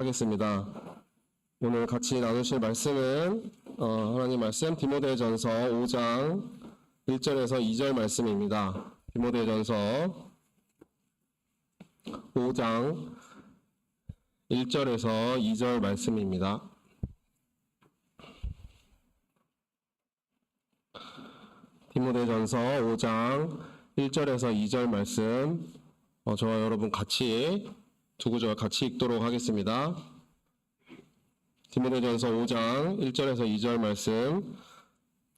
하겠습니다. 오늘 같이 나누실 말씀은 하나님 말씀 디모데전서 5장 1절에서 2절 말씀입니다. 디모데전서 5장 1절에서 2절 말씀입니다. 디모데전서 5장 1절에서 2절 말씀 저와 여러분 같이 두 구절 같이 읽도록 하겠습니다. 디모데전서 5장 1절에서 2절 말씀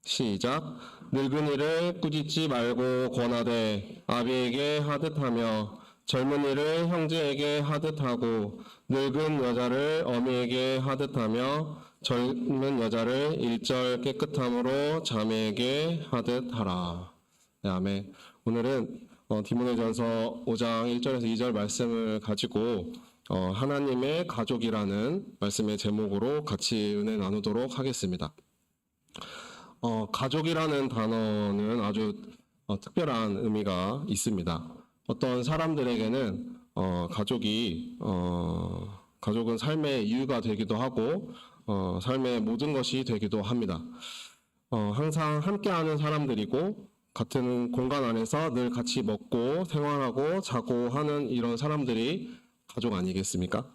시작. 늙은이를 꾸짖지 말고 권하되 아비에게 하듯하며 젊은이를 형제에게 하듯하고 늙은 여자를 어미에게 하듯하며 젊은 여자를 일절 깨끗함으로 자매에게 하듯하라. 네, 아멘. 오늘은 디모데전서 5장 1절에서 2절 말씀을 가지고 하나님의 가족이라는 말씀의 제목으로 같이 은혜 나누도록 하겠습니다. 가족이라는 단어는 아주 특별한 의미가 있습니다. 어떤 사람들에게는 가족은 삶의 이유가 되기도 하고 삶의 모든 것이 되기도 합니다. 항상 함께하는 사람들이고 같은 공간 안에서 늘 같이 먹고 생활하고 자고 하는 이런 사람들이 가족 아니겠습니까?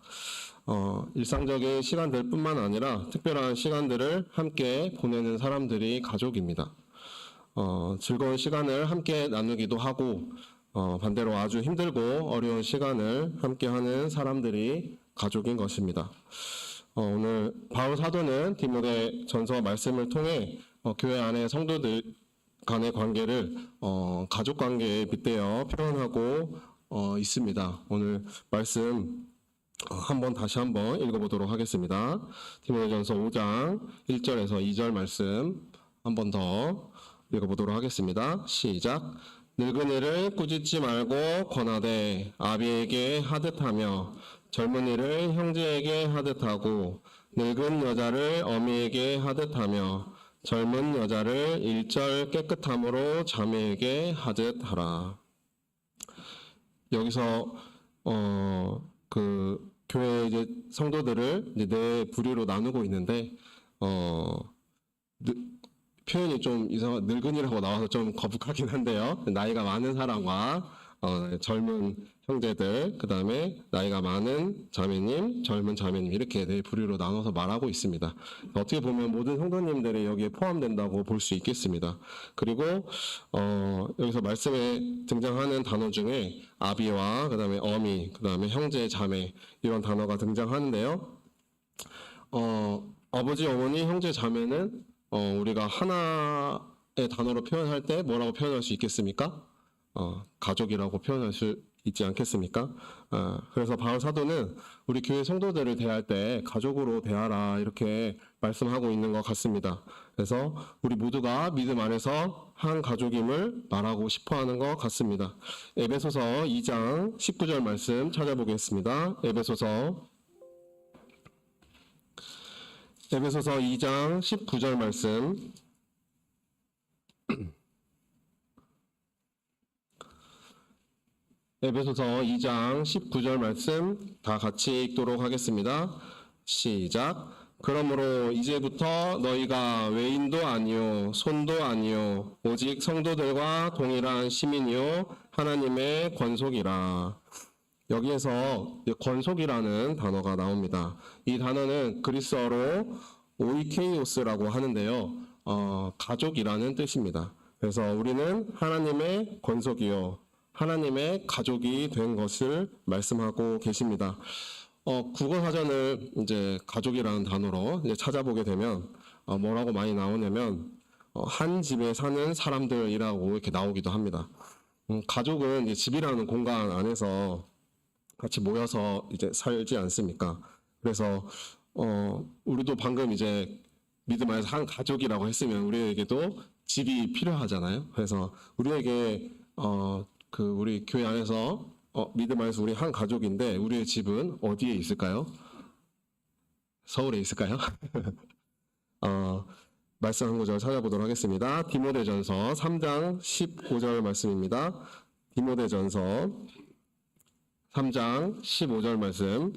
일상적인 시간들 뿐만 아니라 특별한 시간들을 함께 보내는 사람들이 가족입니다. 즐거운 시간을 함께 나누기도 하고 반대로 아주 힘들고 어려운 시간을 함께 하는 사람들이 가족인 것입니다. 오늘 바울 사도는 디모데전서 말씀을 통해 교회 안의 성도들 간의 관계를 가족 관계에 빗대어 표현하고 있습니다. 오늘 말씀 다시 한번 읽어보도록 하겠습니다. 디모데전서 5장 1절에서 2절 말씀 한 번 더 읽어보도록 하겠습니다. 시작. 늙은이를 꾸짖지 말고 권하되 아비에게 하듯하며 젊은이를 형제에게 하듯하고 늙은 여자를 어미에게 하듯하며 젊은 여자를 일절 깨끗함으로 자매에게 하듯하라. 여기서 그 교회 이제 성도들을 이제 네 부류로 나누고 있는데 표현이 좀 이상한 늙은이라고 나와서 좀 거북하긴 한데요. 나이가 많은 사람과 젊은 형제들, 그 다음에 나이가 많은 자매님, 젊은 자매님 이렇게 네 부류로 나눠서 말하고 있습니다. 어떻게 보면 모든 성도님들이 여기에 포함된다고 볼 수 있겠습니다. 그리고 여기서 말씀에 등장하는 단어 중에 아비와 그 다음에 어미, 그 다음에 형제, 자매 이런 단어가 등장하는데요. 아버지, 어머니, 형제, 자매는 우리가 하나의 단어로 표현할 때 뭐라고 표현할 수 있겠습니까? 가족이라고 표현할 수 있지 않겠습니까? 그래서 바울 사도는 우리 교회 성도들을 대할 때 가족으로 대하라 이렇게 말씀하고 있는 것 같습니다. 그래서 우리 모두가 믿음 안에서 한 가족임을 말하고 싶어하는 것 같습니다. 에베소서 2장 19절 말씀 찾아보겠습니다. 에베소서 2장 19절 말씀 에베소서 2장 19절 말씀 다 같이 읽도록 하겠습니다. 시작. 그러므로 이제부터 너희가 외인도 아니요 손도 아니요 오직 성도들과 동일한 시민이요 하나님의 권속이라. 여기에서 권속이라는 단어가 나옵니다. 이 단어는 그리스어로 오이케이오스라고 하는데요. 가족이라는 뜻입니다. 그래서 우리는 하나님의 권속이요 하나님의 가족이 된 것을 말씀하고 계십니다. 국어 사전을 이제 가족이라는 단어로 이제 찾아보게 되면 뭐라고 많이 나오냐면 한 집에 사는 사람들이라고 이렇게 나오기도 합니다. 가족은 이제 집이라는 공간 안에서 같이 모여서 이제 살지 않습니까? 그래서 우리도 방금 이제 믿음 안에서 한 가족이라고 했으면 우리에게도 집이 필요하잖아요. 그래서 우리에게 우리 교회 안에서 믿음 안에서 우리 한 가족인데 우리의 집은 어디에 있을까요? 서울에 있을까요? 말씀 한 구절 찾아보도록 하겠습니다. 디모데전서 3장 15절 말씀입니다. 디모데전서 3장 15절 말씀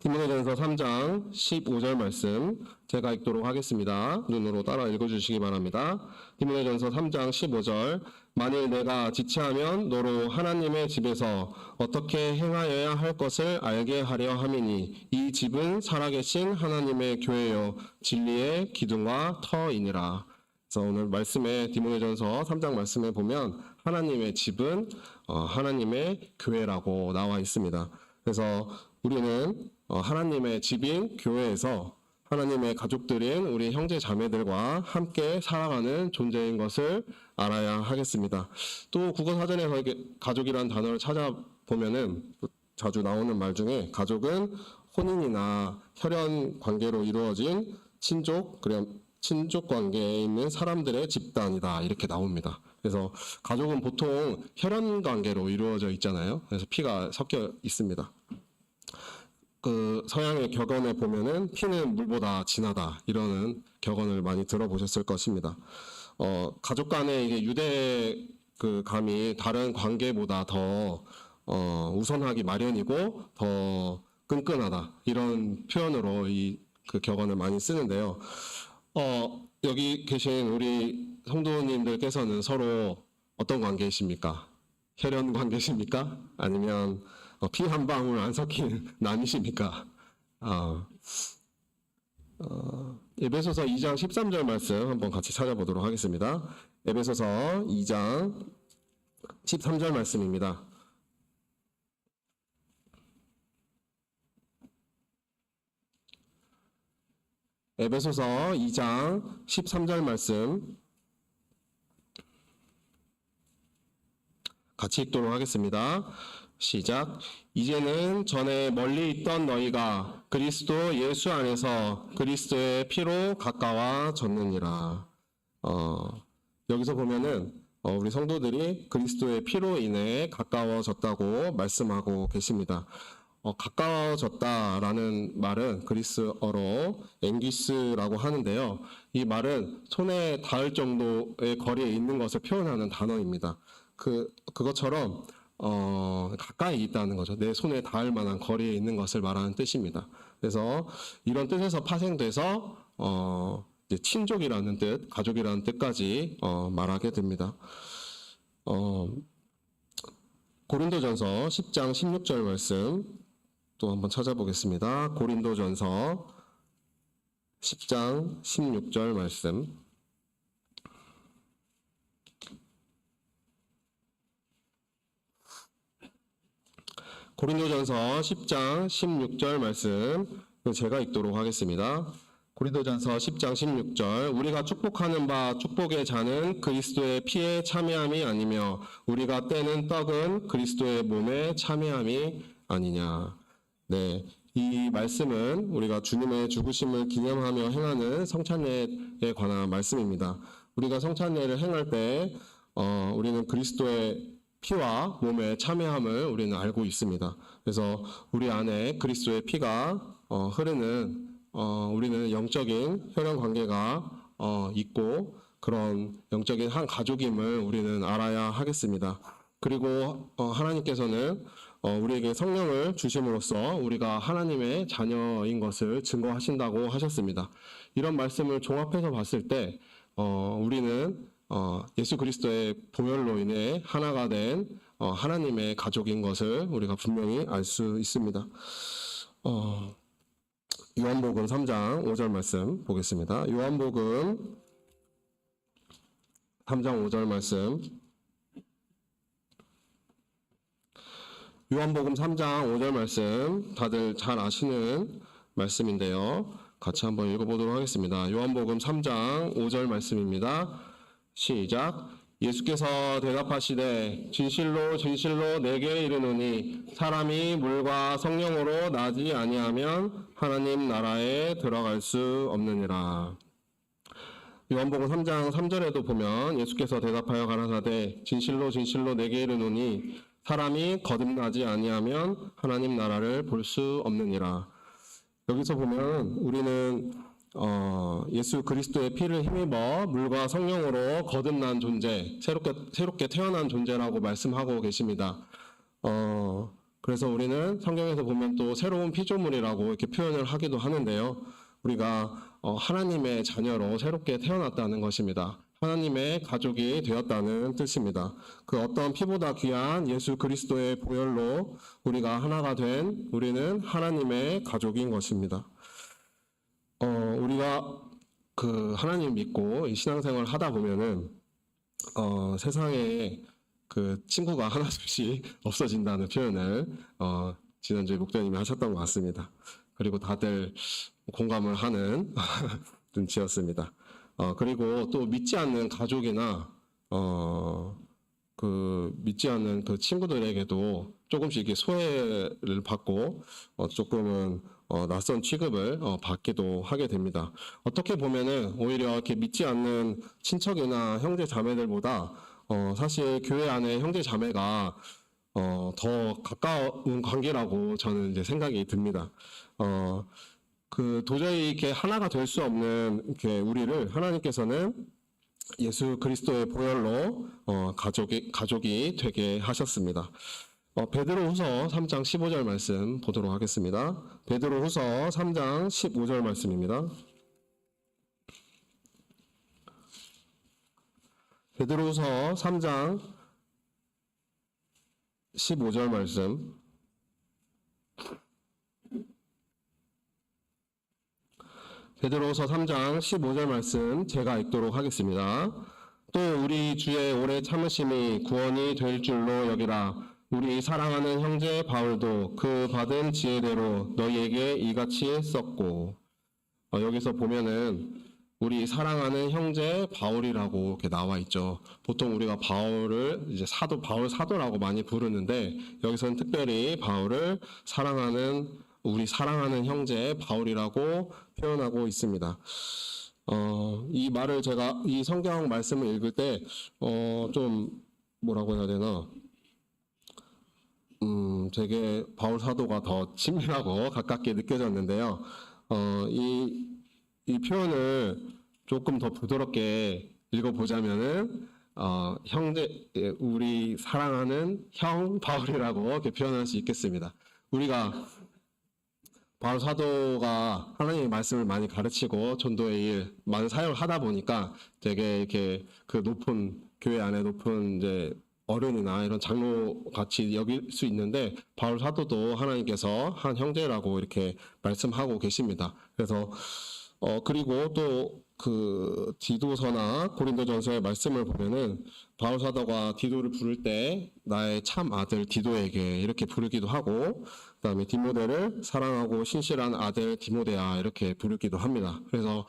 디모데전서 3장 15절 말씀 제가 읽도록 하겠습니다. 눈으로 따라 읽어주시기 바랍니다. 디모데전서 3장 15절 만일 내가 지체하면 너로 하나님의 집에서 어떻게 행하여야 할 것을 알게 하려 함이니 이 집은 살아계신 하나님의 교회요 진리의 기둥과 터이니라. 그래서 오늘 말씀에 디모데전서 3장 말씀에 보면 하나님의 집은 하나님의 교회라고 나와 있습니다. 그래서 우리는 하나님의 집인 교회에서 하나님의 가족들인 우리 형제 자매들과 함께 살아가는 존재인 것을 알아야 하겠습니다. 또 국어사전에서 가족이라는 단어를 찾아보면은 자주 나오는 말 중에 가족은 혼인이나 혈연 관계로 이루어진 친족 관계에 있는 사람들의 집단이다 이렇게 나옵니다. 그래서 가족은 보통 혈연 관계로 이루어져 있잖아요. 그래서 피가 섞여 있습니다. 그 서양의 격언에 보면은 피는 물보다 진하다 이러는 격언을 많이 들어보셨을 것입니다. 가족 간의 이게 유대 그 감이 다른 관계보다 더 우선하기 마련이고 더 끈끈하다 이런 표현으로 이 그 격언을 많이 쓰는데요. 여기 계신 우리 성도님들께서는 서로 어떤 관계이십니까? 혈연 관계십니까? 아니면 피 한 방울 안 섞인 남이십니까? 에베소서 2장 13절 말씀 한번 같이 찾아보도록 하겠습니다. 에베소서 2장 13절 말씀입니다. 에베소서 2장 13절 말씀 같이 읽도록 하겠습니다. 시작. 이제는 전에 멀리 있던 너희가 그리스도 예수 안에서 그리스도의 피로 가까워졌느니라. 여기서 보면은 우리 성도들이 그리스도의 피로 인해 가까워졌다고 말씀하고 계십니다. 가까워졌다라는 말은 그리스어로 앵기스라고 하는데요. 이 말은 손에 닿을 정도의 거리에 있는 것을 표현하는 단어입니다. 그것처럼 가까이 있다는 거죠. 내 손에 닿을 만한 거리에 있는 것을 말하는 뜻입니다. 그래서 이런 뜻에서 파생돼서 이제 친족이라는 뜻, 가족이라는 뜻까지 말하게 됩니다. 고린도전서 10장 16절 말씀 또 한번 찾아보겠습니다. 고린도전서 10장 16절 말씀 고린도전서 10장 16절 말씀 제가 읽도록 하겠습니다. 고린도전서 10장 16절 우리가 축복하는 바 축복의 잔은 그리스도의 피에 참여함이 아니며 우리가 떼는 떡은 그리스도의 몸에 참여함이 아니냐. 네, 이 말씀은 우리가 주님의 죽으심을 기념하며 행하는 성찬례에 관한 말씀입니다. 우리가 성찬례를 행할 때 우리는 그리스도의 피와 몸의 참여함을 우리는 알고 있습니다. 그래서 우리 안에 그리스도의 피가 흐르는 우리는 영적인 혈연 관계가 있고 그런 영적인 한 가족임을 우리는 알아야 하겠습니다. 그리고 하나님께서는 우리에게 성령을 주심으로써 우리가 하나님의 자녀인 것을 증거하신다고 하셨습니다. 이런 말씀을 종합해서 봤을 때 우리는 예수 그리스도의 보혈로 인해 하나가 된 하나님의 가족인 것을 우리가 분명히 알 수 있습니다. 요한복음 3장 5절 말씀 보겠습니다. 요한복음 3장 5절 말씀 요한복음 3장 5절 말씀 다들 잘 아시는 말씀인데요. 같이 한번 읽어보도록 하겠습니다. 요한복음 3장 5절 말씀입니다. 시작. 예수께서 대답하시되 진실로 진실로 내게 이르노니 사람이 물과 성령으로 나지 아니하면 하나님 나라에 들어갈 수 없느니라. 요한복음 3장 3절에도 보면 예수께서 대답하여 가라사대 진실로 진실로 내게 이르노니 사람이 거듭나지 아니하면 하나님 나라를 볼 수 없느니라. 여기서 보면 우리는 예수 그리스도의 피를 힘입어 물과 성령으로 거듭난 존재, 새롭게 태어난 존재라고 말씀하고 계십니다. 그래서 우리는 성경에서 보면 또 새로운 피조물이라고 이렇게 표현을 하기도 하는데요. 우리가 하나님의 자녀로 새롭게 태어났다는 것입니다. 하나님의 가족이 되었다는 뜻입니다. 그 어떤 피보다 귀한 예수 그리스도의 보혈로 우리가 하나가 된 우리는 하나님의 가족인 것입니다. 우리가 그 하나님 믿고 이 신앙생활 하다 보면은 세상에 그 친구가 하나둘씩 없어진다는 표현을 지난주에 목사님이 하셨던 것 같습니다. 그리고 다들 공감을 하는 눈치였습니다. 그리고 또 믿지 않는 가족이나 그 믿지 않는 그 친구들에게도 조금씩 이렇게 소외를 받고 조금은 낯선 취급을 받기도 하게 됩니다. 어떻게 보면은 오히려 이렇게 믿지 않는 친척이나 형제 자매들보다 사실 교회 안에 형제 자매가 더 가까운 관계라고 저는 이제 생각이 듭니다. 그 도저히 이렇게 하나가 될 수 없는 이렇게 우리를 하나님께서는 예수 그리스도의 보혈로 가족이 되게 하셨습니다. 베드로후서 3장 15절 말씀 보도록 하겠습니다. 베드로후서 3장 15절 말씀입니다. 베드로후서 3장 15절 말씀. 베드로후서 3장 15절 말씀 제가 읽도록 하겠습니다. 또 우리 주의 오래 참으심이 구원이 될 줄로 여기라. 우리 사랑하는 형제 바울도 그 받은 지혜대로 너희에게 이같이 썼고. 여기서 보면은 우리 사랑하는 형제 바울이라고 이렇게 나와 있죠. 보통 우리가 바울을 이제 바울 사도라고 많이 부르는데 여기서는 특별히 바울을 우리 사랑하는 형제 바울이라고 표현하고 있습니다. 이 말을 제가 이 성경 말씀을 읽을 때 좀 뭐라고 해야 되나? 되게 바울 사도가 더 친밀하고 가깝게 느껴졌는데요. 이 표현을 조금 더 부드럽게 읽어보자면은 우리 사랑하는 형 바울이라고 이렇게 표현할 수 있겠습니다. 우리가 바울 사도가 하나님의 말씀을 많이 가르치고 전도의 일 많은 사역을 하다 보니까 되게 이렇게 그 교회 안에 높은 이제 어른이나 이런 장로 같이 여길 수 있는데 바울 사도도 하나님께서 한 형제라고 이렇게 말씀하고 계십니다. 그래서 그리고 또 그 디도서나 고린도전서의 말씀을 보면은 바울 사도가 디도를 부를 때 나의 참 아들 디도에게 이렇게 부르기도 하고 그다음에 디모데를 사랑하고 신실한 아들 디모데야 이렇게 부르기도 합니다. 그래서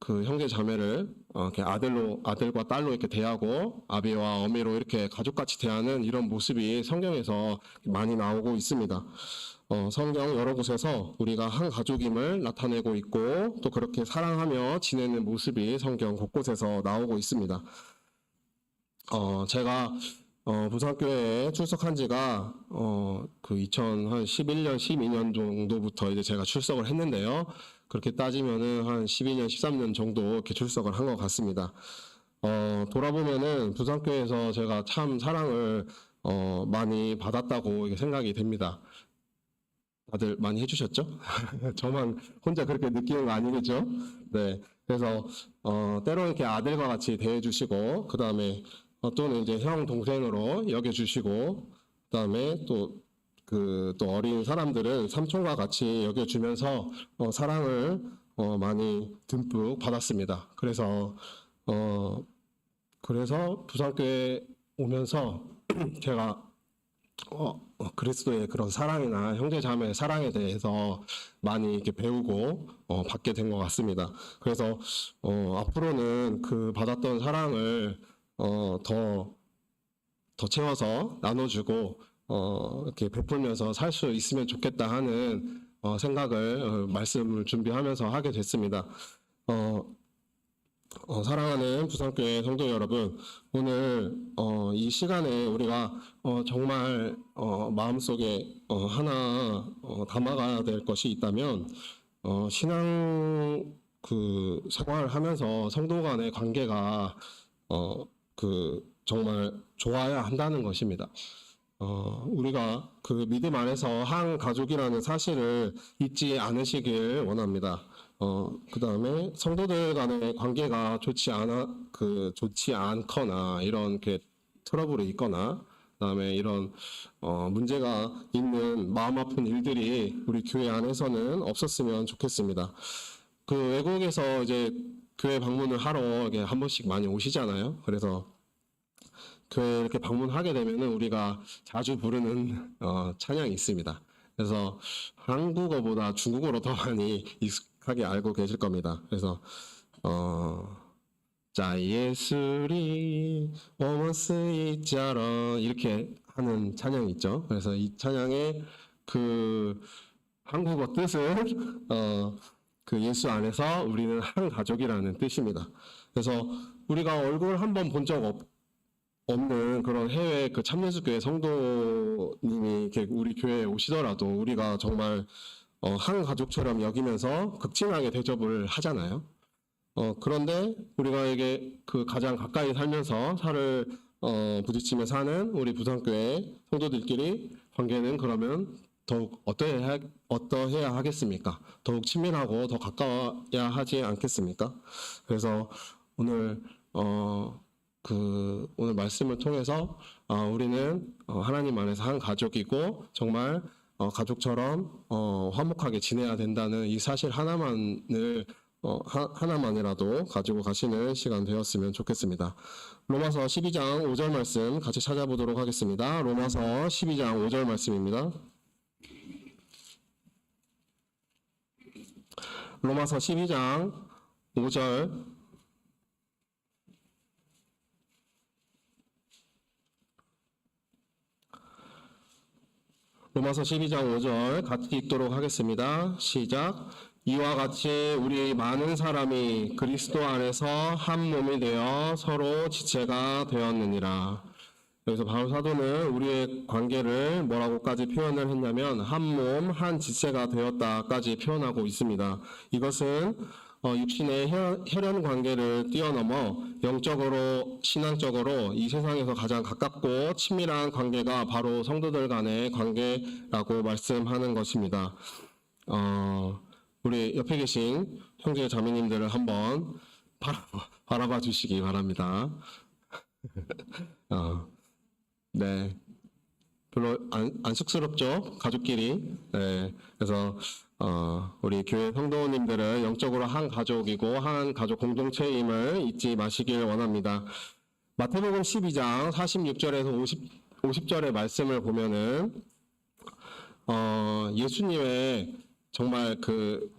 그 형제 자매를 이렇게 아들과 딸로 이렇게 대하고 아비와 어미로 이렇게 가족같이 대하는 이런 모습이 성경에서 많이 나오고 있습니다. 성경 여러 곳에서 우리가 한 가족임을 나타내고 있고 또 그렇게 사랑하며 지내는 모습이 성경 곳곳에서 나오고 있습니다. 제가 부산교회에 출석한 지가 그 2011년, 12년 정도부터 이제 제가 출석을 했는데요. 그렇게 따지면은 한 12년, 13년 정도 이렇게 출석을 한 것 같습니다. 돌아보면은 부산교회에서 제가 참 사랑을 많이 받았다고 생각이 됩니다. 다들 많이 해주셨죠? 저만 혼자 그렇게 느끼는 거 아니겠죠? 네. 그래서 때로 이렇게 아들과 같이 대해주시고 그 다음에 또는 이제 형 동생으로 여겨주시고 그다음에 또 어린 사람들은 삼촌과 같이 여겨주면서 사랑을 많이 듬뿍 받았습니다. 그래서 부산교회 오면서 제가 그리스도의 그런 사랑이나 형제자매의 사랑에 대해서 많이 이렇게 배우고 받게 된 것 같습니다. 그래서 앞으로는 그 받았던 사랑을 더 채워서 나눠주고 이렇게 베풀면서 살 수 있으면 좋겠다 하는 말씀을 준비하면서 하게 됐습니다. 사랑하는 부산교회 성도 여러분, 오늘 이 시간에 우리가 정말 마음속에 하나 담아가야 될 것이 있다면 신앙 그 생활하면서 성도 간의 관계가 정말 좋아야 한다는 것입니다. 우리가 그 믿음 안에서 한 가족이라는 사실을 잊지 않으시길 원합니다. 그 다음에 성도들 간의 관계가 좋지 않거나 이런 트러블이 있거나, 그 다음에 이런 문제가 있는 마음 아픈 일들이 우리 교회 안에서는 없었으면 좋겠습니다. 그 외국에서 이제 교회 방문을 하러 이렇게 한 번씩 많이 오시잖아요. 그래서 교회 이렇게 방문하게 되면은 우리가 자주 부르는 찬양이 있습니다. 그래서 한국어보다 중국어로 더 많이 익숙하게 알고 계실 겁니다. 그래서 在耶稣里我们是一家人 이렇게 하는 찬양이 있죠. 그래서 이 찬양의 그 한국어 뜻은 그 예수 안에서 우리는 한 가족이라는 뜻입니다. 그래서 우리가 얼굴 한번 본 적 없는 그런 해외 그 참예수교회 성도님이 이렇게 우리 교회에 오시더라도 우리가 정말 한 가족처럼 여기면서 극진하게 대접을 하잖아요. 그런데 우리가 이게 그 가장 가까이 살면서 살을 부딪히며 사는 우리 부산교회 성도들끼리 관계는 그러면 더욱 어떠해야 하겠습니까? 더욱 친밀하고 더 가까워야 하지 않겠습니까? 그래서 오늘 오늘 말씀을 통해서 우리는 하나님 안에서 한 가족이고 정말 가족처럼 화목하게 지내야 된다는 이 사실 하나만이라도 가지고 가시는 시간 되었으면 좋겠습니다. 로마서 12장 5절 말씀 같이 찾아보도록 하겠습니다. 로마서 12장 5절 말씀입니다. 로마서 12장 5절 로마서 12장 5절 같이 읽도록 하겠습니다. 시작. 이와 같이 우리 많은 사람이 그리스도 안에서 한 몸이 되어 서로 지체가 되었느니라. 여기서 바울 사도는 우리의 관계를 뭐라고까지 표현을 했냐면 한 몸, 한 지체가 되었다까지 표현하고 있습니다. 이것은 육신의 혈연 관계를 뛰어넘어 영적으로 신앙적으로 이 세상에서 가장 가깝고 친밀한 관계가 바로 성도들 간의 관계라고 말씀하는 것입니다. 우리 옆에 계신 형제 자매님들을 한번 바라봐 주시기 바랍니다. 네, 별로 안 쑥스럽죠? 가족끼리. 네, 그래서 우리 교회 성도님들은 영적으로 한 가족이고 한 가족 공동체임을 잊지 마시길 원합니다. 마태복음 12장 46절에서 50절의 말씀을 보면은 예수님의 정말 그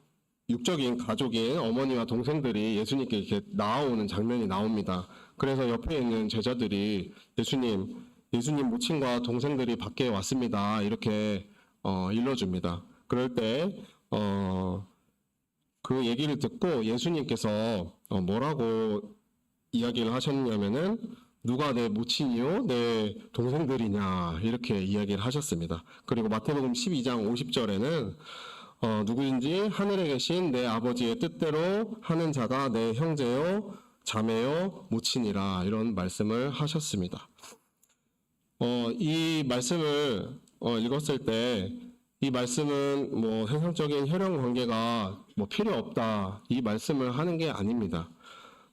육적인 가족인 어머니와 동생들이 예수님께 이렇게 나아오는 장면이 나옵니다. 그래서 옆에 있는 제자들이 예수님 모친과 동생들이 밖에 왔습니다. 이렇게 일러줍니다. 그럴 때 그 얘기를 듣고 예수님께서 뭐라고 이야기를 하셨냐면은 누가 내 모친이요? 내 동생들이냐? 이렇게 이야기를 하셨습니다. 그리고 마태복음 12장 50절에는 누구든지 하늘에 계신 내 아버지의 뜻대로 하는 자가 내 형제요, 자매요, 모친이라 이런 말씀을 하셨습니다. 이 말씀을 읽었을 때 이 말씀은 뭐 세상적인 혈연 관계가 뭐 필요 없다 이 말씀을 하는 게 아닙니다.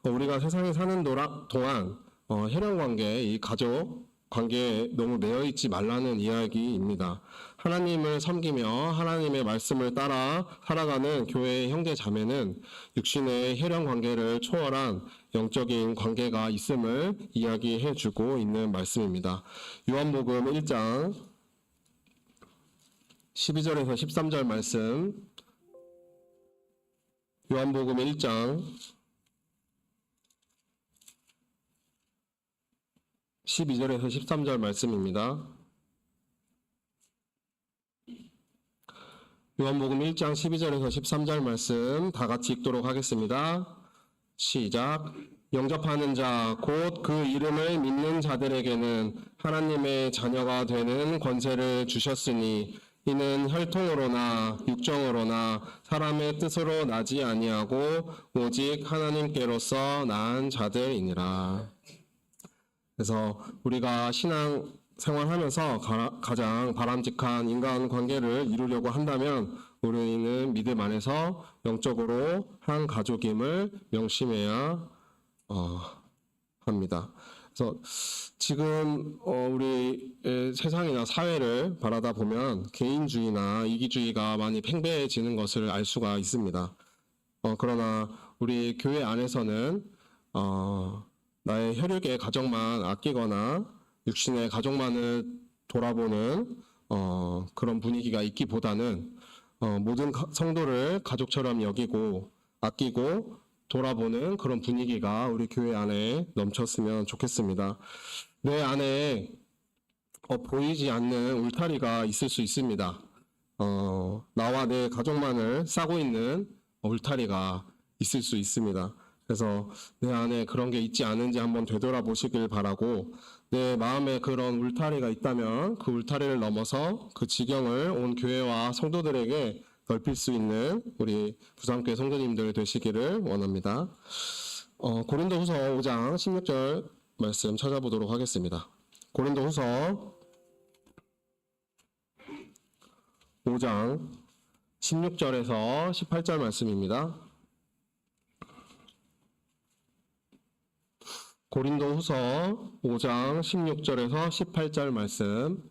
우리가 세상에 사는 동안 혈연 관계, 이 가족 관계에 너무 매여 있지 말라는 이야기입니다. 하나님을 섬기며 하나님의 말씀을 따라 살아가는 교회의 형제 자매는 육신의 혈연 관계를 초월한 영적인 관계가 있음을 이야기해 주고 있는 말씀입니다. 요한복음 1장 12절에서 13절 말씀, 요한복음 1장 12절에서 13절 말씀입니다. 요한복음 1장 12절에서 13절 말씀 다 같이 읽도록 하겠습니다. 시작. 영접하는 자, 곧 그 이름을 믿는 자들에게는 하나님의 자녀가 되는 권세를 주셨으니 이는 혈통으로나 육정으로나 사람의 뜻으로 나지 아니하고 오직 하나님께로서 낳은 자들이니라. 그래서 우리가 신앙 생활하면서 가장 바람직한 인간관계를 이루려고 한다면 우리는 믿음 안에서 영적으로 한 가족임을 명심해야 합니다. 그래서 지금 우리 세상이나 사회를 바라다 보면 개인주의나 이기주의가 많이 팽배해지는 것을 알 수가 있습니다. 그러나 우리 교회 안에서는 나의 혈육의 가족만 아끼거나 육신의 가족만을 돌아보는 그런 분위기가 있기보다는 모든 성도를 가족처럼 여기고 아끼고 돌아보는 그런 분위기가 우리 교회 안에 넘쳤으면 좋겠습니다. 내 안에 보이지 않는 울타리가 있을 수 있습니다. 나와 내 가족만을 싸고 있는 울타리가 있을 수 있습니다. 그래서 내 안에 그런 게 있지 않은지 한번 되돌아보시길 바라고, 내 마음에 그런 울타리가 있다면 그 울타리를 넘어서 그 지경을 온 교회와 성도들에게 넓힐 수 있는 우리 부산교회 성도님들 되시기를 원합니다. 고린도후서 5장 16절 말씀 찾아보도록 하겠습니다. 고린도후서 5장 16절에서 18절 말씀입니다. 고린도후서 5장 16절에서 18절 말씀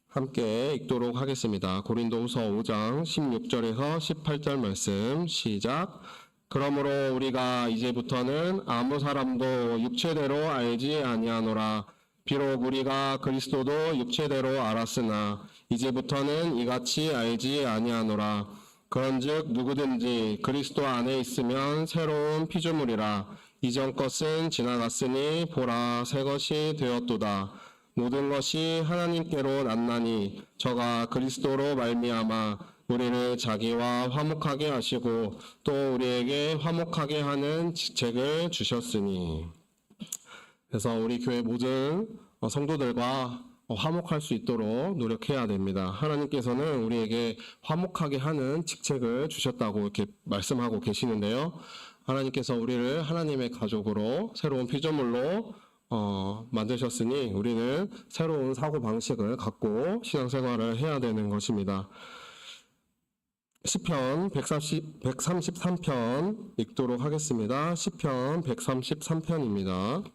함께 읽도록 하겠습니다. 고린도후서 5장 16절에서 18절 말씀 시작. 그러므로 우리가 이제부터는 아무 사람도 육체대로 알지 아니하노라. 비록 우리가 그리스도도 육체대로 알았으나 이제부터는 이같이 알지 아니하노라. 그런즉 누구든지 그리스도 안에 있으면 새로운 피조물이라. 이전 것은 지나갔으니 보라 새 것이 되었도다. 모든 것이 하나님께로 났나니 저가 그리스도로 말미암아 우리를 자기와 화목하게 하시고 또 우리에게 화목하게 하는 직책을 주셨으니. 그래서 우리 교회 모든 성도들과 화목할 수 있도록 노력해야 됩니다. 하나님께서는 우리에게 화목하게 하는 직책을 주셨다고 이렇게 말씀하고 계시는데요. 하나님께서 우리를 하나님의 가족으로 새로운 피조물로 만드셨으니 우리는 새로운 사고방식을 갖고 신앙생활을 해야 되는 것입니다. 시편 133편 읽도록 하겠습니다. 시편 133편입니다.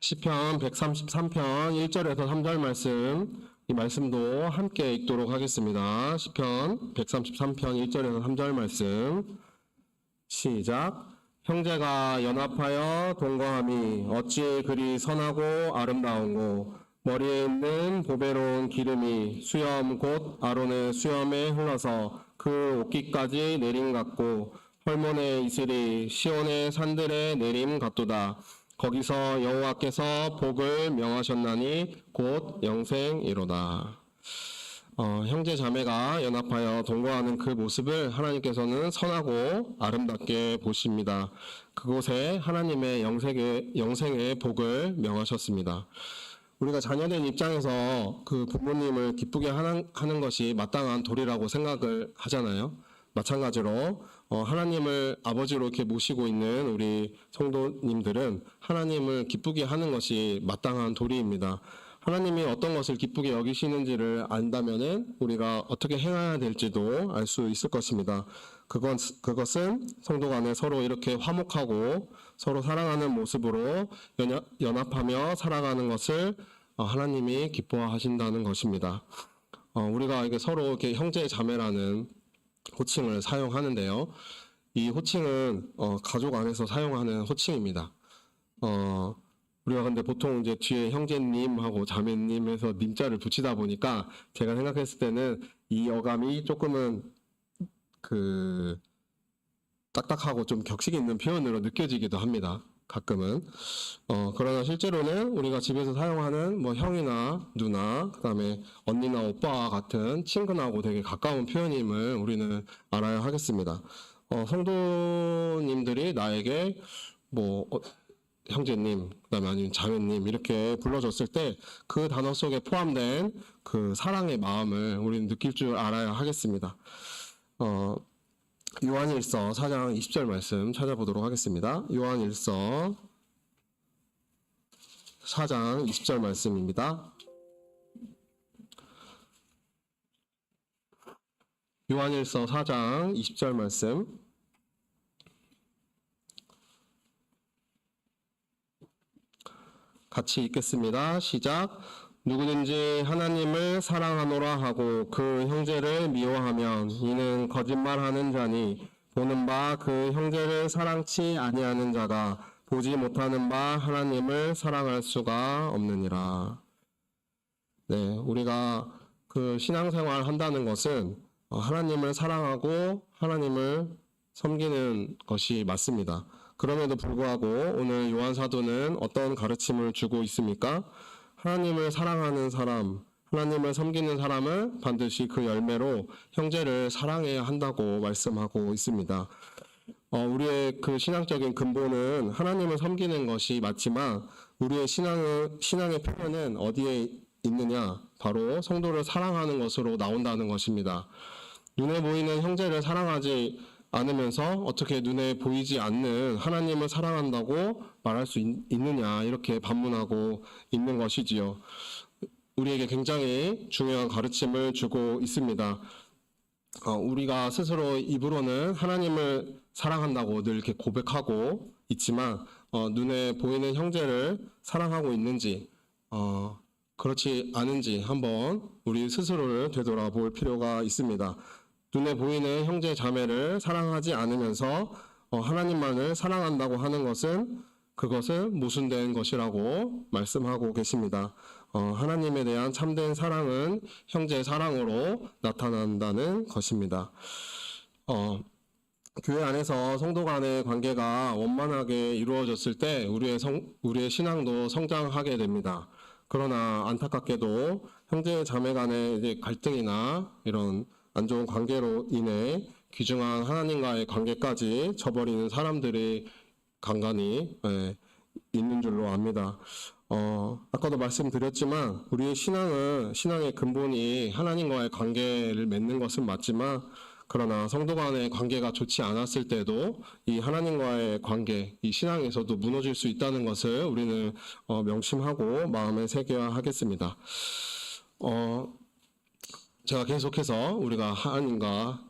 시편 133편 1절에서 3절 말씀, 이 말씀도 함께 읽도록 하겠습니다. 시편 133편 1절에서 3절 말씀 시작. 형제가 연합하여 동거함이 어찌 그리 선하고 아름다운고 머리에 있는 보배로운 기름이 수염 곧 아론의 수염에 흘러서 그 옷깃까지 내림 같고 헐몬의 이슬이 시온의 산들에 내림 같도다. 거기서 여호와께서 복을 명하셨나니 곧 영생이로다. 형제 자매가 연합하여 동거하는 그 모습을 하나님께서는 선하고 아름답게 보십니다. 그곳에 하나님의 영생의 복을 명하셨습니다. 우리가 자녀된 입장에서 그 부모님을 기쁘게 하는 것이 마땅한 도리라고 생각을 하잖아요. 마찬가지로 하나님을 아버지로 이렇게 모시고 있는 우리 성도님들은 하나님을 기쁘게 하는 것이 마땅한 도리입니다. 하나님이 어떤 것을 기쁘게 여기시는지를 안다면은 우리가 어떻게 행해야 될지도 알 수 있을 것입니다. 그것은 성도 간에 서로 이렇게 화목하고 서로 사랑하는 모습으로 연합하며 살아가는 것을 하나님이 기뻐하신다는 것입니다. 우리가 이게 서로 이렇게 형제 자매라는 호칭을 사용하는데요. 이 호칭은 가족 안에서 사용하는 호칭입니다. 우리가 근데 보통 이제 뒤에 형제님하고 자매님에서 님자를 붙이다 보니까 제가 생각했을 때는 이 어감이 조금은 딱딱하고 좀 격식 있는 표현으로 느껴지기도 합니다. 가끔은. 그러나 실제로는 우리가 집에서 사용하는 뭐 형이나 누나, 그다음에 언니나 오빠와 같은 친근하고 되게 가까운 표현임을 우리는 알아야 하겠습니다. 성도님들이 나에게 뭐 형제님, 그다음에 아니면 자매님 이렇게 불러줬을 때 그 단어 속에 포함된 그 사랑의 마음을 우리는 느낄 줄 알아야 하겠습니다. 요한일서 4장 20절 말씀 찾아보도록 하겠습니다. 요한일서 4장 20절 말씀입니다. 요한일서 4장 20절 말씀 같이 읽겠습니다. 시작. 누구든지 하나님을 사랑하노라 하고 그 형제를 미워하면 이는 거짓말하는 자니 보는 바 그 형제를 사랑치 아니하는 자가 보지 못하는 바 하나님을 사랑할 수가 없느니라. 네, 우리가 그 신앙생활 한다는 것은 하나님을 사랑하고 하나님을 섬기는 것이 맞습니다. 그럼에도 불구하고 오늘 요한 사도는 어떤 가르침을 주고 있습니까? 하나님을 사랑하는 사람, 하나님을 섬기는 사람은 반드시 그 열매로 형제를 사랑해야 한다고 말씀하고 있습니다. 우리의 그 신앙적인 근본은 하나님을 섬기는 것이 맞지만 우리의 신앙의 표현은 어디에 있느냐? 바로 성도를 사랑하는 것으로 나온다는 것입니다. 눈에 보이는 형제를 사랑하지 않으면서 어떻게 눈에 보이지 않는 하나님을 사랑한다고 말할 수 있느냐 이렇게 반문하고 있는 것이지요. 우리에게 굉장히 중요한 가르침을 주고 있습니다. 우리가 스스로 입으로는 하나님을 사랑한다고 늘 이렇게 고백하고 있지만 눈에 보이는 형제를 사랑하고 있는지 그렇지 않은지 한번 우리 스스로를 되돌아볼 필요가 있습니다. 눈에 보이는 형제 자매를 사랑하지 않으면서 하나님만을 사랑한다고 하는 것은 그것은 모순된 것이라고 말씀하고 계십니다. 하나님에 대한 참된 사랑은 형제 사랑으로 나타난다는 것입니다. 교회 안에서 성도 간의 관계가 원만하게 이루어졌을 때 우리의 신앙도 성장하게 됩니다. 그러나 안타깝게도 형제 자매 간의 이제 갈등이나 이런 안 좋은 관계로 인해 귀중한 하나님과의 관계까지 저버리는 사람들이 간간히 있는 줄로 압니다. 아까도 말씀드렸지만 우리의 신앙의 근본이 하나님과의 관계를 맺는 것은 맞지만 그러나 성도 간의 관계가 좋지 않았을 때도 이 하나님과의 관계, 이 신앙에서도 무너질 수 있다는 것을 우리는 명심하고 마음에 새겨야 하겠습니다. 제가 계속해서 우리가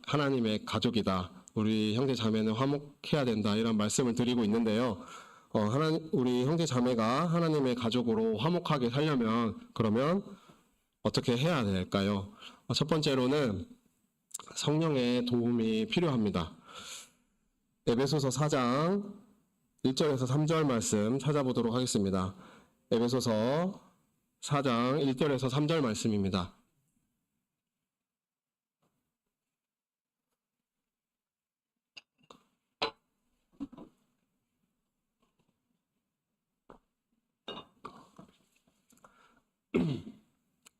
하나님의 가족이다. 우리 형제 자매는 화목해야 된다. 이런 말씀을 드리고 있는데요. 우리 형제 자매가 하나님의 가족으로 화목하게 살려면 그러면 어떻게 해야 될까요? 첫 번째로는 성령의 도움이 필요합니다. 에베소서 4장 1절에서 3절 말씀 찾아보도록 하겠습니다. 에베소서 4장 1절에서 3절 말씀입니다.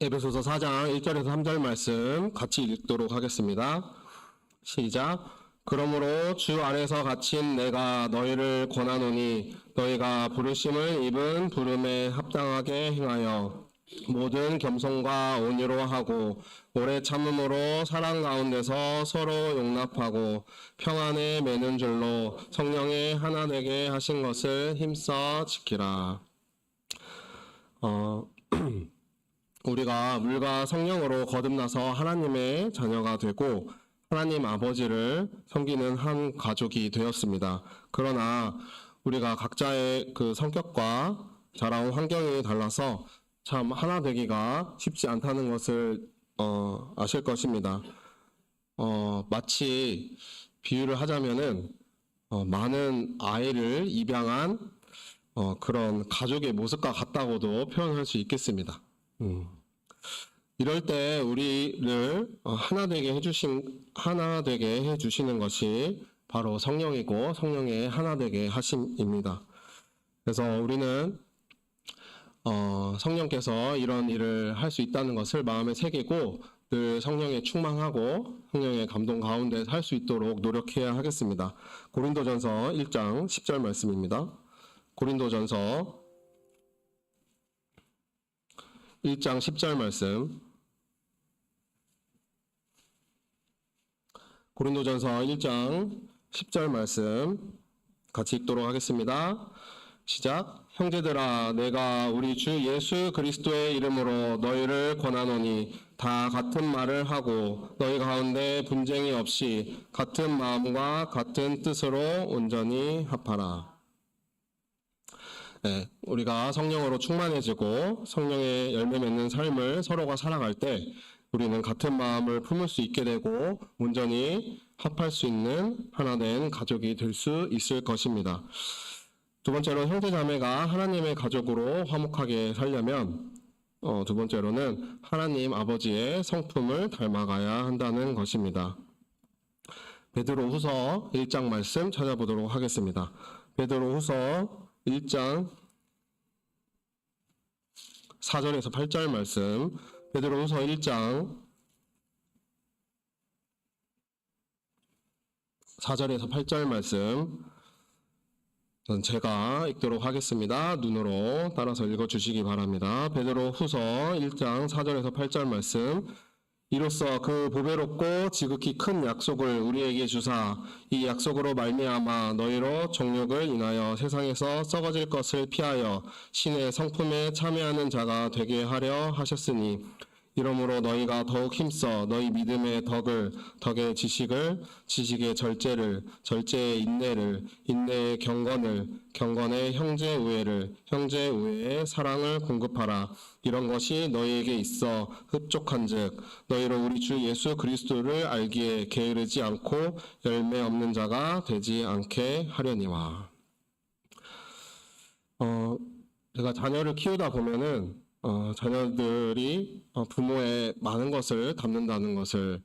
에베소서 4장 1절에서 3절 말씀 같이 읽도록 하겠습니다. 시작. 그러므로 주 안에서 갇힌 내가 너희를 권하노니 너희가 부르심을 입은 부름에 합당하게 행하여 모든 겸손과 온유로 하고 오래 참음으로 사랑 가운데서 서로 용납하고 평안에 매는 줄로 성령의 하나 되게 하신 것을 힘써 지키라. 우리가 물과 성령으로 거듭나서 하나님의 자녀가 되고 하나님 아버지를 섬기는 한 가족이 되었습니다. 그러나 우리가 각자의 그 성격과 자라온 환경이 달라서 참 하나 되기가 쉽지 않다는 것을 아실 것입니다. 마치 비유를 하자면은 많은 아이를 입양한 그런 가족의 모습과 같다고도 표현할 수 있겠습니다. 이럴 때 우리를 하나 되게 해주시는 것이 바로 성령이고 성령의 하나 되게 하심입니다. 그래서 우리는 성령께서 이런 일을 할 수 있다는 것을 마음에 새기고 늘 성령에 충만하고 성령의 감동 가운데 살 수 있도록 노력해야 하겠습니다. 고린도전서 1장 10절 말씀입니다. 고린도전서 1장 10절 말씀. 고린도전서 1장 10절 말씀 같이 읽도록 하겠습니다. 시작. 형제들아, 내가 우리 주 예수 그리스도의 이름으로 너희를 권하노니 다 같은 말을 하고 너희 가운데 분쟁이 없이 같은 마음과 같은 뜻으로 온전히 합하라. 네, 우리가 성령으로 충만해지고 성령의 열매 맺는 삶을 서로가 살아갈 때 우리는 같은 마음을 품을 수 있게 되고 온전히 합할 수 있는 하나된 가족이 될 수 있을 것입니다. 두 번째로 형제자매가 하나님의 가족으로 화목하게 살려면 두 번째로는 하나님 아버지의 성품을 닮아가야 한다는 것입니다. 베드로후서 1장 말씀 찾아보도록 하겠습니다. 베드로후서 1장 4절에서 8절 말씀. 베드로후서 1장 4절에서 8절 말씀 제가 읽도록 하겠습니다. 눈으로 따라서 읽어주시기 바랍니다. 베드로후서 1장 4절에서 8절 말씀. 이로써 그 보배롭고 지극히 큰 약속을 우리에게 주사 이 약속으로 말미암아 너희로 정욕을 인하여 세상에서 썩어질 것을 피하여 신의 성품에 참여하는 자가 되게 하려 하셨으니 이러므로 너희가 더욱 힘써 너희 믿음의 덕을, 덕의 지식을, 지식의 절제를, 절제의 인내를, 인내의 경건을, 경건의 형제 우애를, 형제 우애의 사랑을 공급하라. 이런 것이 너희에게 있어 흡족한즉 너희로 우리 주 예수 그리스도를 알기에 게으르지 않고 열매 없는 자가 되지 않게 하려니와. 제가 자녀를 키우다 보면은 자녀들이 부모의 많은 것을 담는다는 것을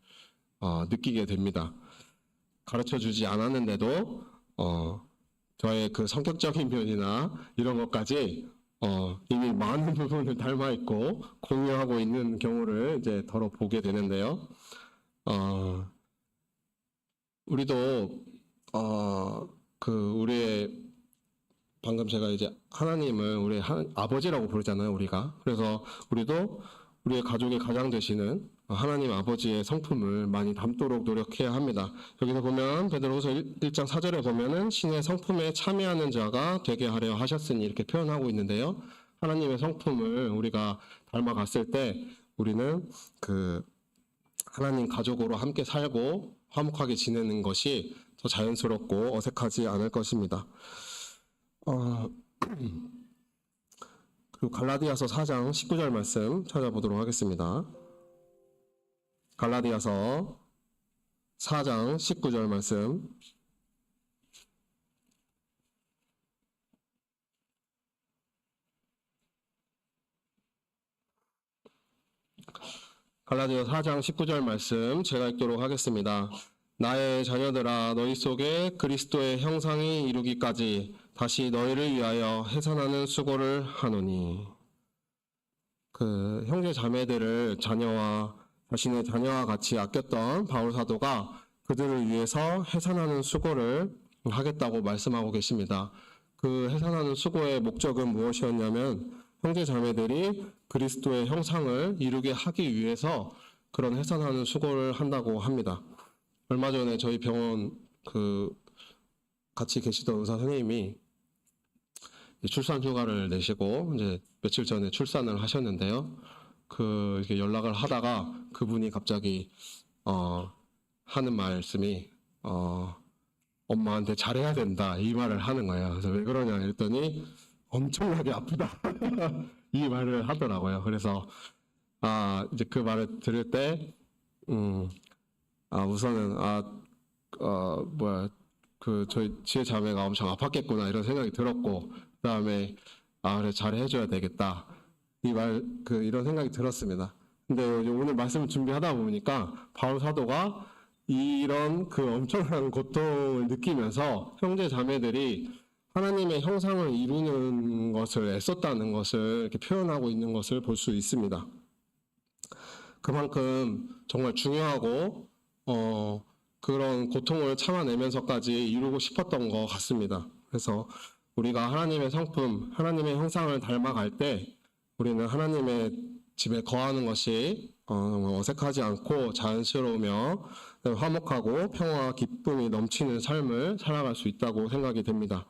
느끼게 됩니다. 가르쳐주지 않았는데도 저의 그 성격적인 면이나 이런 것까지 이미 많은 부분을 닮아 있고 공유하고 있는 경우를 이제 더러 보게 되는데요. 우리도 우리의 방금 제가 이제 하나님을 우리 아버지라고 부르잖아요, 우리가. 그래서 우리도 우리의 가족의 가장 되시는 하나님 아버지의 성품을 많이 담도록 노력해야 합니다. 여기서 보면 베드로후서 1장 4절에 보면은 신의 성품에 참여하는 자가 되게 하려 하셨으니 이렇게 표현하고 있는데요. 하나님의 성품을 우리가 닮아갔을 때 우리는 그 하나님 가족으로 함께 살고 화목하게 지내는 것이 더 자연스럽고 어색하지 않을 것입니다. 그리고 갈라디아서 4장 19절 말씀 찾아보도록 하겠습니다. 갈라디아서 4장 19절 말씀. 갈라디아서 4장 19절 말씀 제가 읽도록 하겠습니다. 나의 자녀들아, 너희 속에 그리스도의 형상이 이루기까지 다시 너희를 위하여 해산하는 수고를 하노니. 그 형제 자매들을 자신의 자녀와 같이 아꼈던 바울 사도가 그들을 위해서 해산하는 수고를 하겠다고 말씀하고 계십니다. 그 해산하는 수고의 목적은 무엇이었냐면 형제 자매들이 그리스도의 형상을 이루게 하기 위해서 그런 해산하는 수고를 한다고 합니다. 얼마 전에 저희 병원 같이 계시던 의사 선생님이 출산 휴가를 내시고 이제 며칠 전에 출산을 하셨는데요. 이렇게 연락을 하다가 그분이 갑자기 하는 말씀이 엄마한테 잘해야 된다 이 말을 하는 거예요. 그래서 왜 그러냐 했더니 엄청나게 아프다 이 말을 하더라고요. 그래서 이제 그 말을 들을 때 우선은 저희 지혜 자매가 엄청 아팠겠구나 이런 생각이 들었고, 그 다음에 그래 잘 해줘야 되겠다 이런 생각이 들었습니다. 근데 오늘 말씀을 준비하다 보니까 바울 사도가 이런 엄청난 고통을 느끼면서 형제 자매들이 하나님의 형상을 이루는 것을 애썼다는 것을 이렇게 표현하고 있는 것을 볼 수 있습니다. 그만큼 정말 중요하고 그런 고통을 참아내면서까지 이루고 싶었던 것 같습니다. 그래서 우리가 하나님의 성품, 하나님의 형상을 닮아갈 때 우리는 하나님의 집에 거하는 것이 어색하지 않고 자연스러우며 화목하고 평화와 기쁨이 넘치는 삶을 살아갈 수 있다고 생각이 됩니다.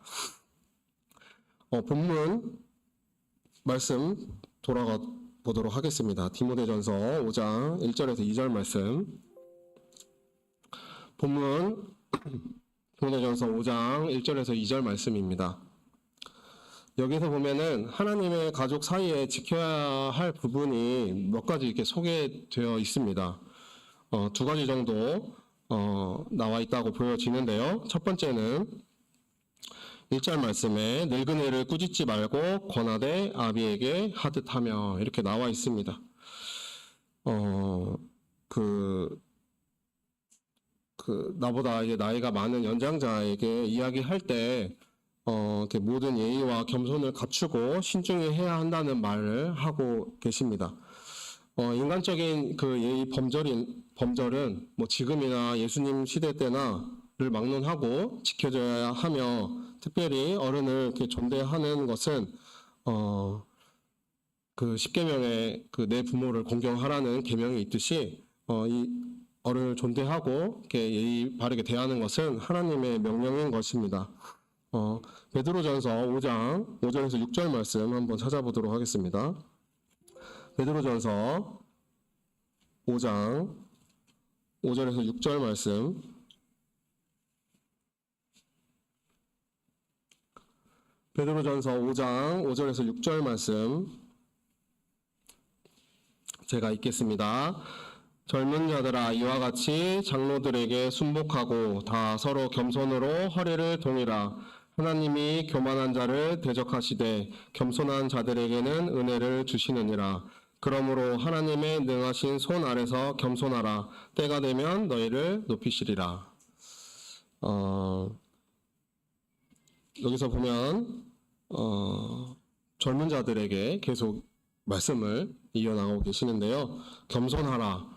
본문 말씀 돌아가 보도록 하겠습니다. 디모데전서 5장 1절에서 2절 말씀. 본문 디모데전서 5장 1절에서 2절 말씀입니다. 여기서 보면은 하나님의 가족 사이에 지켜야 할 부분이 몇 가지 이렇게 소개되어 있습니다. 두 가지 정도 나와 있다고 보여지는데요. 첫 번째는 1절 말씀에 늙은이를 꾸짖지 말고 권하되 아비에게 하듯하며 이렇게 나와 있습니다. 나보다 이제 나이가 많은 연장자에게 이야기할 때 이렇게 모든 예의와 겸손을 갖추고 신중히 해야 한다는 말을 하고 계십니다. 인간적인 그 예의 범절은 뭐 지금이나 예수님 시대 때나를 막론하고 지켜져야 하며, 특별히 어른을 이렇게 존대하는 것은 그 10계명에 그 내 부모를 공경하라는 계명이 있듯이 이 어른을 존대하고 이렇게 예의 바르게 대하는 것은 하나님의 명령인 것입니다. 베드로전서 5장 5절에서 6절 말씀 한번 찾아보도록 하겠습니다. 베드로전서 5장 5절에서 6절 말씀. 베드로전서 5장 5절에서 6절 말씀 제가 읽겠습니다. 젊은 자들아, 이와 같이 장로들에게 순복하고 다 서로 겸손으로 허리를 동이라. 하나님이 교만한 자를 대적하시되 겸손한 자들에게는 은혜를 주시느니라. 그러므로 하나님의 능하신 손 아래서 겸손하라. 때가 되면 너희를 높이시리라. 여기서 보면 젊은 자들에게 계속 말씀을 이어나가고 계시는데요. 겸손하라,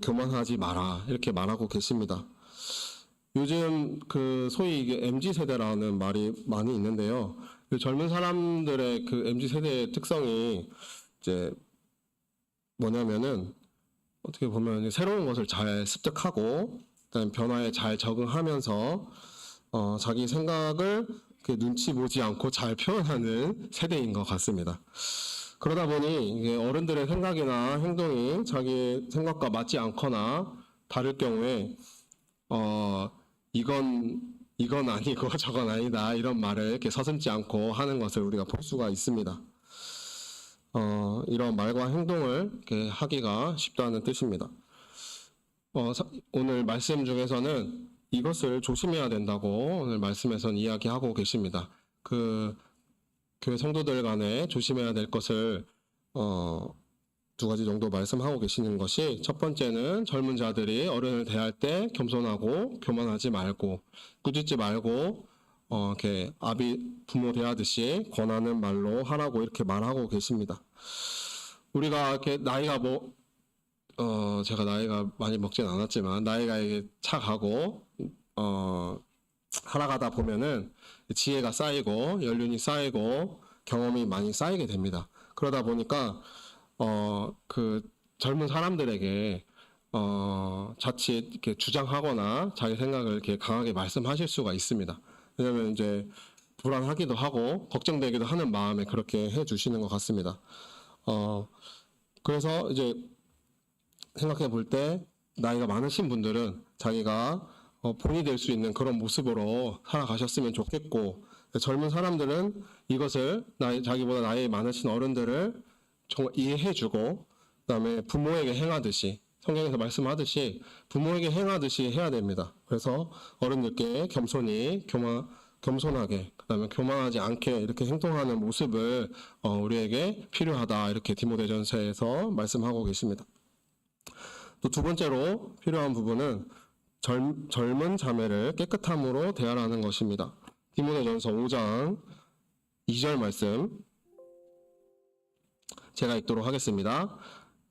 교만하지 마라 이렇게 말하고 계십니다. 요즘 그 소위 이게 MZ 세대라는 말이 많이 있는데요. 그 젊은 사람들의 그 MZ 세대의 특성이 이제 뭐냐면은 어떻게 보면 새로운 것을 잘 습득하고 그다음 변화에 잘 적응하면서 자기 생각을 눈치 보지 않고 잘 표현하는 세대인 것 같습니다. 그러다 보니 이게 어른들의 생각이나 행동이 자기 생각과 맞지 않거나 다를 경우에 이건 아니고 저건 아니다 이런 말을 이렇게 서슴지 않고 하는 것을 우리가 볼 수가 있습니다. 이런 말과 행동을 이렇게 하기가 쉽다는 뜻입니다. 오늘 말씀 중에서는 이것을 조심해야 된다고 오늘 말씀에서는 이야기하고 계십니다. 그 교회 성도들 간에 조심해야 될 것을 두 가지 정도 말씀하고 계시는 것이, 첫 번째는 젊은 자들이 어른을 대할 때 겸손하고 교만하지 말고 꾸짖지 말고 이렇게 아비 부모 대하듯이 권하는 말로 하라고 이렇게 말하고 계십니다. 우리가 이렇게 나이가 제가 나이가 많이 먹진 않았지만 나이가 이게 차가고 살아가다 보면은 지혜가 쌓이고 연륜이 쌓이고 경험이 많이 쌓이게 됩니다. 그러다 보니까 그 젊은 사람들에게 자칫 이렇게 주장하거나 자기 생각을 이렇게 강하게 말씀하실 수가 있습니다. 왜냐하면 이제 불안하기도 하고 걱정되기도 하는 마음에 그렇게 해주시는 것 같습니다. 그래서 이제 생각해 볼 때 나이가 많으신 분들은 자기가 본이 될 수 있는 그런 모습으로 살아가셨으면 좋겠고, 젊은 사람들은 이것을 자기보다 나이 많으신 어른들을 정말 이해해주고, 그다음에 부모에게 행하듯이, 성경에서 말씀하듯이 부모에게 행하듯이 해야 됩니다. 그래서 어른들께 겸손하게, 그다음에 교만하지 않게 이렇게 행동하는 모습을 우리에게 필요하다 이렇게 디모데전서에서 말씀하고 계십니다. 또 두 번째로 필요한 부분은 젊은 자매를 깨끗함으로 대하라는 것입니다. 디모데전서 5장 2절 말씀 제가 읽도록 하겠습니다.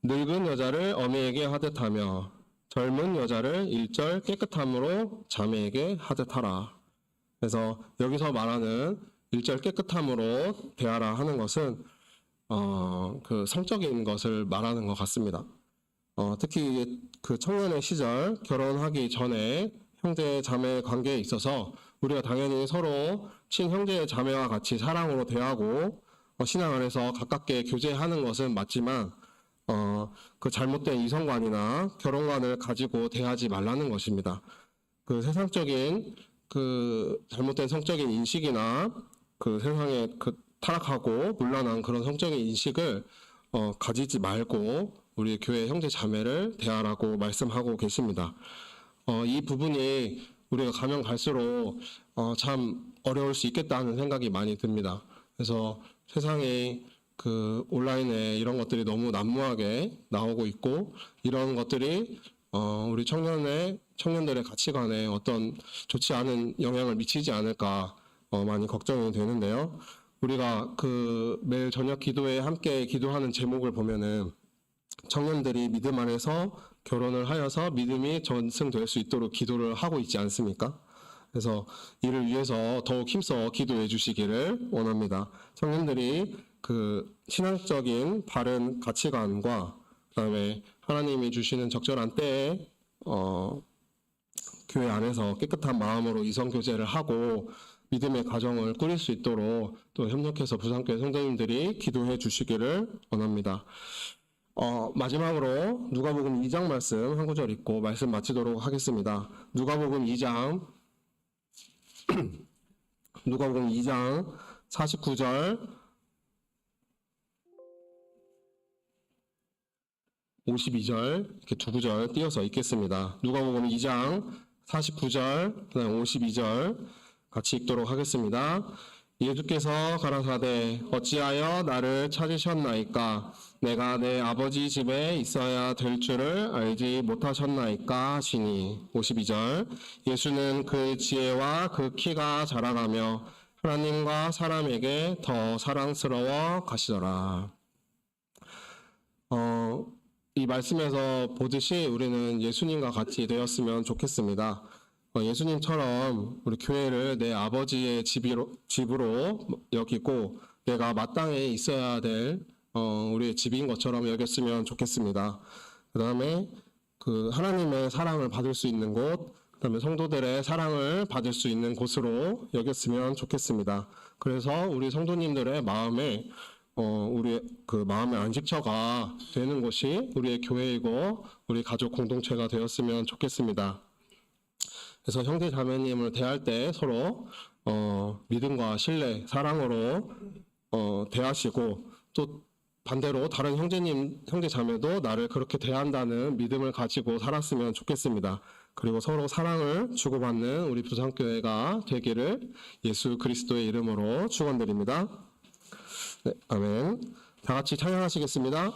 늙은 여자를 어미에게 하듯하며 젊은 여자를 일절 깨끗함으로 자매에게 하듯하라. 그래서 여기서 말하는 일절 깨끗함으로 대하라 하는 것은 그 성적인 것을 말하는 것 같습니다. 특히 그 청년의 시절 결혼하기 전에 형제 자매 관계에 있어서 우리가 당연히 서로 친형제 자매와 같이 사랑으로 대하고 신앙 안에서 가깝게 교제하는 것은 맞지만 그 잘못된 이성관이나 결혼관을 가지고 대하지 말라는 것입니다. 그 세상적인 그 잘못된 성적인 인식이나 그 세상에 그 타락하고 문란한 그런 성적인 인식을 가지지 말고 우리 교회 형제 자매를 대하라고 말씀하고 계십니다. 이 부분이 우리가 가면 갈수록 참 어려울 수 있겠다는 생각이 많이 듭니다. 그래서 세상에 그 온라인에 이런 것들이 너무 난무하게 나오고 있고 이런 것들이 우리 청년들의 가치관에 어떤 좋지 않은 영향을 미치지 않을까 많이 걱정이 되는데요. 우리가 그 매일 저녁 기도에 함께 기도하는 제목을 보면은 청년들이 믿음 안에서 결혼을 하여서 믿음이 전승될 수 있도록 기도를 하고 있지 않습니까? 그래서 이를 위해서 더욱 힘써 기도해 주시기를 원합니다. 청년들이 그 신앙적인 바른 가치관과 그다음에 하나님이 주시는 적절한 때에 교회 안에서 깨끗한 마음으로 이성 교제를 하고 믿음의 가정을 꾸릴 수 있도록 또 협력해서 부산교회 성도님들이 기도해 주시기를 원합니다. 마지막으로 누가복음 2장 말씀 한 구절 읽고 말씀 마치도록 하겠습니다. 누가복음 2장 49절 52절 이렇게 두 구절 띄어서 읽겠습니다. 누가복음 2장 49절 그다음 52절 같이 읽도록 하겠습니다. 예수께서 가라사대 어찌하여 나를 찾으셨나이까 내가 내 아버지 집에 있어야 될 줄을 알지 못하셨나이까 하시니 52절 예수는 그 지혜와 그 키가 자라가며 하나님과 사람에게 더 사랑스러워 가시더라. 이 말씀에서 보듯이 우리는 예수님과 같이 되었으면 좋겠습니다. 예수님처럼 우리 교회를 내 아버지의 집으로 여기고 내가 마땅히 있어야 될 우리의 집인 것처럼 여겼으면 좋겠습니다. 그 다음에 그 하나님의 사랑을 받을 수 있는 곳, 그 다음에 성도들의 사랑을 받을 수 있는 곳으로 여겼으면 좋겠습니다. 그래서 우리 성도님들의 마음에 우리의 그 마음의 안식처가 되는 곳이 우리의 교회이고 우리 가족 공동체가 되었으면 좋겠습니다. 그래서 형제 자매님을 대할 때 서로 믿음과 신뢰, 사랑으로 대하시고 또 반대로 다른 형제 자매도 나를 그렇게 대한다는 믿음을 가지고 살았으면 좋겠습니다. 그리고 서로 사랑을 주고받는 우리 부산교회가 되기를 예수 그리스도의 이름으로 축원드립니다. 네, 아멘. 다 같이 찬양하시겠습니다.